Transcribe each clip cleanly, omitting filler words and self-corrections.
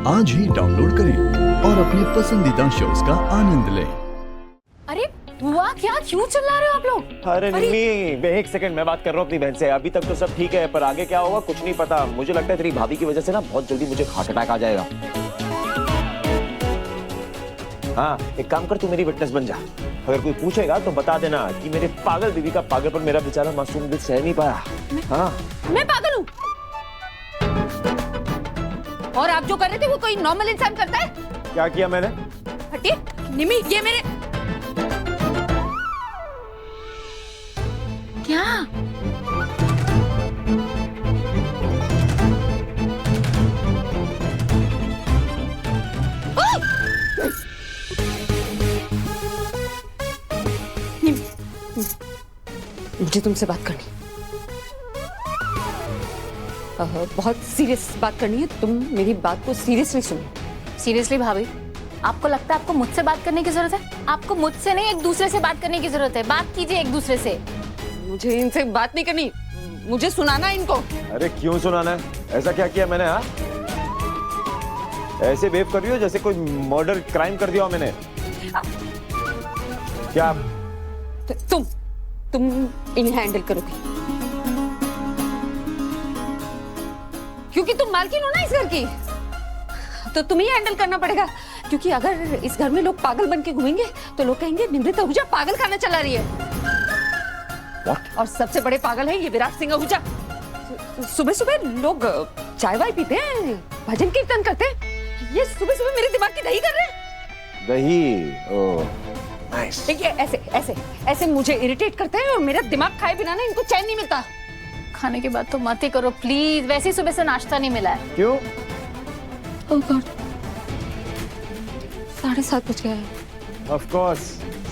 आज ही डाउनलोड करें और अपने पसंदीदा शोज का आनंद लें। अरे हुआ क्या, क्यों चिल्ला रहे हो आप लोग? अरे निम्मी, एक सेकंड, मैं बात कर रहा हूँ अपनी बहन से। अभी तक तो सब ठीक है, पर आगे क्या होगा कुछ नहीं पता। मुझे लगता है तेरी भाभी की वजह से ना बहुत जल्दी मुझे हार्ट अटैक आ जाएगा। हाँ, एक काम कर, तू मेरी विटनेस बन जा। अगर कोई पूछेगा तो बता देना कि मेरे पागल बीवी का पागलपन मेरा बेचारा मासूम दिल सह नहीं पाया। हाँ, मैं पागल हूँ और आप जो कर रहे थे वो कोई नॉर्मल इंसान करता है? क्या किया मैंने? हटिए निमी, ये मेरे क्या? मुझे तुमसे बात करनी, बहुत सीरियस बात करनी है। तुम मेरी बात को सीरियसली सुनो। सीरियसली भाभी, आपको लगता है आपको मुझसे बात करने की जरूरत है? आपको मुझसे नहीं, एक दूसरे से बात करने की जरूरत है। बात कीजिए एक दूसरे से। मुझे इनसे बात नहीं करनी, मुझे सुनाना इनको। अरे क्यों सुनाना है? ऐसा क्या किया मैंने? हाँ, ऐसे बेव कर रही हो जैसे कोई मर्डर क्राइम कर दिया हो मैंने। क्या तुम इन्हें हैंडल करोगे क्योंकि तुम मालकिन हो ना इस घर की, तो तुम्हें हैंडल करना पड़ेगा। क्योंकि अगर इस घर में लोग पागल बन के घूमेंगे तो लोग कहेंगे निमृत आहूजा पागल खाना चला रही है। What? और सबसे बड़े पागल है ये विराट सिंह आहूजा। सुबह सुबह लोग चाय वाय पीते हैं, भजन कीर्तन करते हैं, ये सुबह सुबह मेरे दिमाग की दही कर रहे हैं। दही? Oh nice. देखिए ऐसे ऐसे ऐसे मुझे इरिटेट करते हैं और मेरा दिमाग खाए बिना ना इनको चैन नहीं मिलता। खाने के बाद तो मत ही करो प्लीज, वैसे ही सुबह से नाश्ता नहीं मिला है। क्यों? ओह गॉड, 7:30 बज गए हैं। ऑफ कोर्स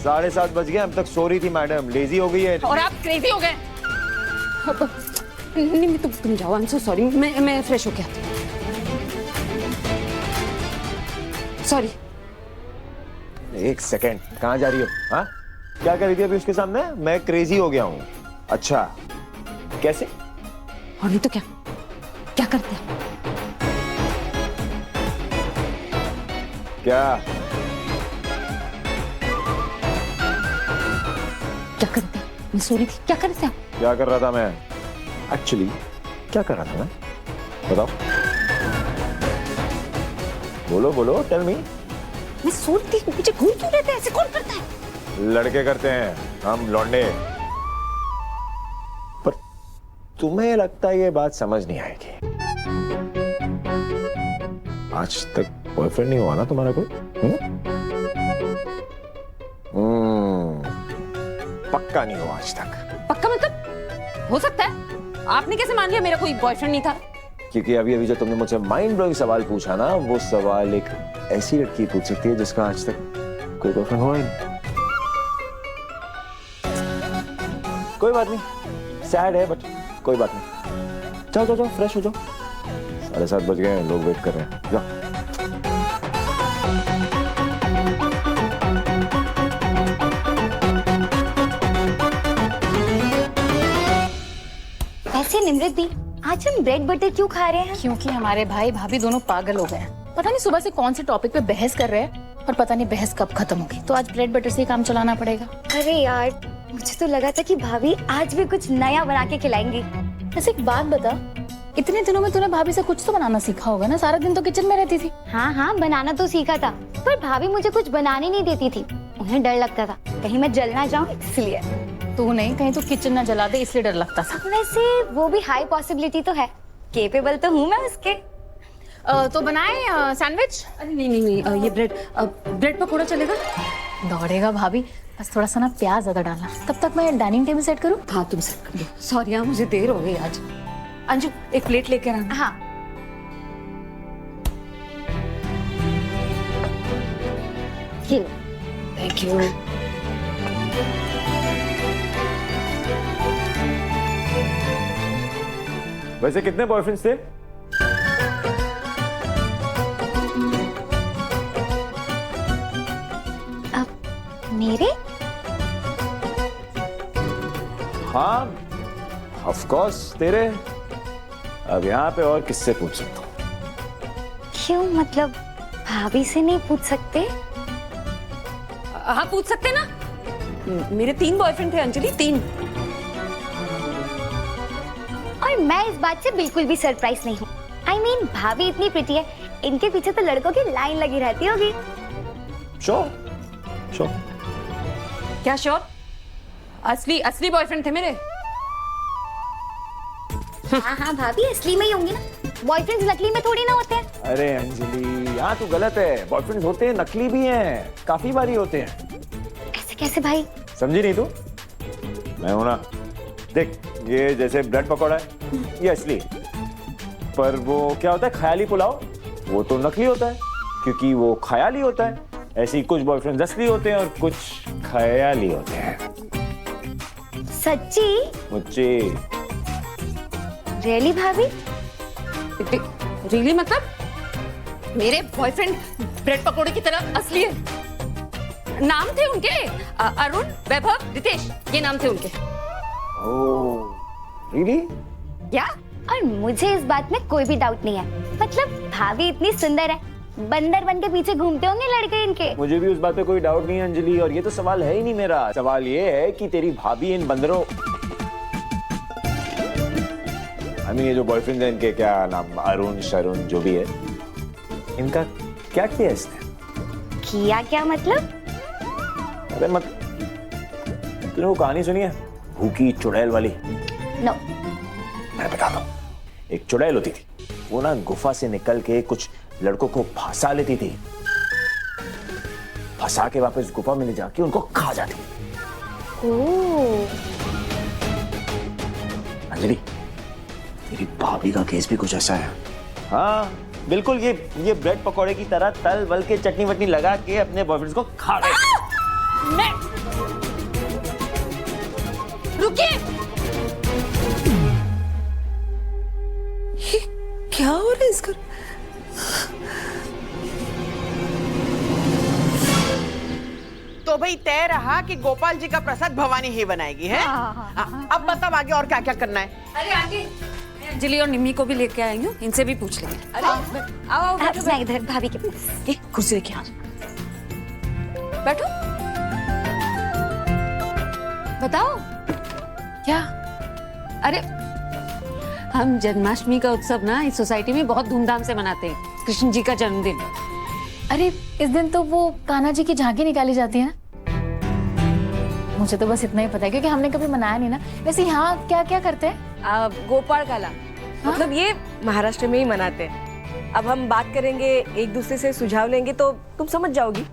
7:30 बज गए। अब तक सो रही थी मैडम, लेजी हो गई है। और आप क्रेजी हो गए। नहीं तुम जाओ, आई एम सो सॉरी। मैं फ्रेश हो गया। सॉरी। एक सेकंड, कहाँ जा रही हो? हाँ, क्या कर रही थी अभी उसके सामने? मैं क्रेजी हो गया हूँ? अच्छा, कैसे? और नहीं तो क्या क्या करते हैं? क्या क्या करते हैं? मैं सो रही थी, क्या करते हैं? क्या कर रहा था मैं? एक्चुअली क्या कर रहा था मैं? बताओ, बोलो बोलो, टेल मी। मैं सो रही थी, मुझे घूम क्यों लेते हैं? ऐसे कौन करता है? लड़के करते हैं, हम लौंडे। पर तुम्हें लगता है ये बात समझ नहीं आएगी। आज तक बॉयफ्रेंड नहीं हुआ ना तुम्हारा कोई? पक्का नहीं हुआ आज तक। पक्का मतलब हो सकता है। आपने कैसे मान लिया मेरा कोई बॉयफ्रेंड नहीं था? क्योंकि अभी अभी जो तुमने मुझे माइंड ब्लोइंग सवाल पूछा ना, वो सवाल एक ऐसी लड़की पूछ सकती है जिसका आज तक कोई बॉयफ्रेंड हुआ ही नहीं। कोई बात नहीं, सैड है बट कोई बात नहीं। जाओ जाओ जाओ, फ्रेश हो जाओ। 7:30 बज गए हैं, लोग वेट कर रहे हैं। जाओ। ऐसे निमृत दी, आज हम ब्रेड बटर क्यों खा रहे हैं? क्योंकि हमारे भाई भाभी दोनों पागल हो गए हैं। पता नहीं सुबह से कौन से टॉपिक पे बहस कर रहे हैं और पता नहीं बहस कब खत्म होगी। तो आज ब्रेड बटर से ही काम चलाना पड़ेगा। अरे यार, मुझे तो लगा था कि भाभी आज भी कुछ नया बना के खिलाएंगी। ऐसे एक बात बता, इतने दिनों में तूने भाभी से कुछ तो बनाना सीखा होगा ना? सारा दिन तो किचन में रहती थी। हाँ हाँ, बनाना तो सीखा था, पर भाभी मुझे कुछ बनाने नहीं देती थी। उन्हें डर लगता था कहीं मैं जल ना जाऊं, इसलिए। तू नहीं, कहीं तू किचन ना जला दे, इसलिए डर लगता था। वैसे वो भी हाई पॉसिबिलिटी तो है, केपेबल तो हूँ मैं उसके। तो बनाए सैंडविच? अरे नहीं, ये ब्रेड पकौड़ा चलेगा? दौड़ेगा भाभी, बस थोड़ा सा ना प्याज ज्यादा डालना। तब तक मैं डाइनिंग टेबल सेट करूँ? हाँ तुम सेट कर दो। सॉरी यार, मुझे देर हो गई आज। अंजू एक प्लेट लेकर आना। हाँ। Thank you. वैसे कितने बॉयफ्रेंड्स थे? मेरे? हाँ, ऑफ कोर्स तेरे। अब यहाँ पे और किससे पूछ सकता हूँ? क्यों, मतलब भाभी से नहीं पूछ सकते? हाँ पूछ सकते ना। मेरे 3 बॉयफ्रेंड थे अंजलि, 3। और मैं इस बात से बिल्कुल भी सरप्राइज नहीं हूँ। I mean, भाभी इतनी प्रिटी है, इनके पीछे तो लड़कों की लाइन लगी रहती होगी। Sure sure. क्या श्योर? असली बॉयफ्रेंड थे मेरे। हाँ हाँ भाभी, असली में ही होंगे ना, बॉयफ्रेंड्स नकली में थोड़ी ना होते हैं। अरे अंजलि, यहाँ तू गलत है। बॉयफ्रेंड्स होते हैं, नकली भी हैं, काफी बारी होते हैं। ऐसे कैसे भाई? समझी नहीं तू? मैं हूं ना। देख, ये जैसे ब्रेड पकौड़ा है, ये असली है। पर वो क्या होता है, ख्याली पुलाव, वो तो नकली होता है, क्योंकि वो ख्याली होता है। ऐसे ही कुछ बॉयफ्रेंड्स असली होते हैं और कुछ ख्याली होते हैं। सच्ची? मुझे रियली भाभी? रियली मतलब मेरे बॉयफ्रेंड ब्रेड पकोड़े की तरह असली है। नाम थे उनके अरुण, वैभव, रितेश, ये नाम थे उनके। ओह, रियली? क्या? और मुझे इस बात में कोई भी डाउट नहीं है। मतलब भाभी इतनी सुंदर है, बंदर बन के पीछे घूमते होंगे लड़के इनके। मुझे भी उस बात पे कोई डाउट नहीं है अंजलि, और ये तो सवाल है ही नहीं मेरा। सवाल ये है कि तेरी भाभी इन बंदरों, I mean, ये जो बॉयफ्रेंड है इनके, क्या नाम, अरुण शरुण जो भी है, इनका क्या किया इसने? किया क्या मतलब? अरे मत, तूने वो कहानी सुनी है भूखी चुड़ैल वाली? नो। मैं बताता हूँ। एक चुड़ैल होती थी, वो ना गुफा से निकल के कुछ लड़कों को फंसा लेती थी, फंसा के वापस गुफा में ले जाके उनको खा जाती। ओह। अंजलि, तेरी भाभी का केस भी कुछ ऐसा है। हाँ बिल्कुल, ये ब्रेड पकौड़े की तरह तल बल के चटनी वटनी लगा के अपने बॉयफ्रेंड्स को खा गए। रुकिए, क्या हो रहा है इस घर? तो भाई तय रहा कि गोपाल जी का प्रसाद भवानी ही बनाएगी है। अब बताओ आगे और क्या क्या करना है। अरे आंटी, मैं अंजलि और निम्मी को भी लेके आई हूँ, इनसे भी पूछ लेंगे। अरे आओ बैठो, मैं इधर भाभी के पास। कुर्सी लेके आ। बैठो। बताओ क्या? अरे हम जन्माष्टमी का उत्सव ना इस सोसाइटी में बहुत धूमधाम से मनाते हैं, कृष्ण जी का जन्मदिन। अरे इस दिन तो वो कान्हा जी की झांकी निकाली जाती है ना। मुझे तो बस इतना ही पता है क्योंकि हमने कभी मनाया नहीं ना। वैसे यहाँ क्या क्या करते हैं? गोपाल काला मतलब ये महाराष्ट्र में ही मनाते हैं। अब हम बात करेंगे, एक दूसरे से सुझाव लेंगे तो तुम समझ जाओगी।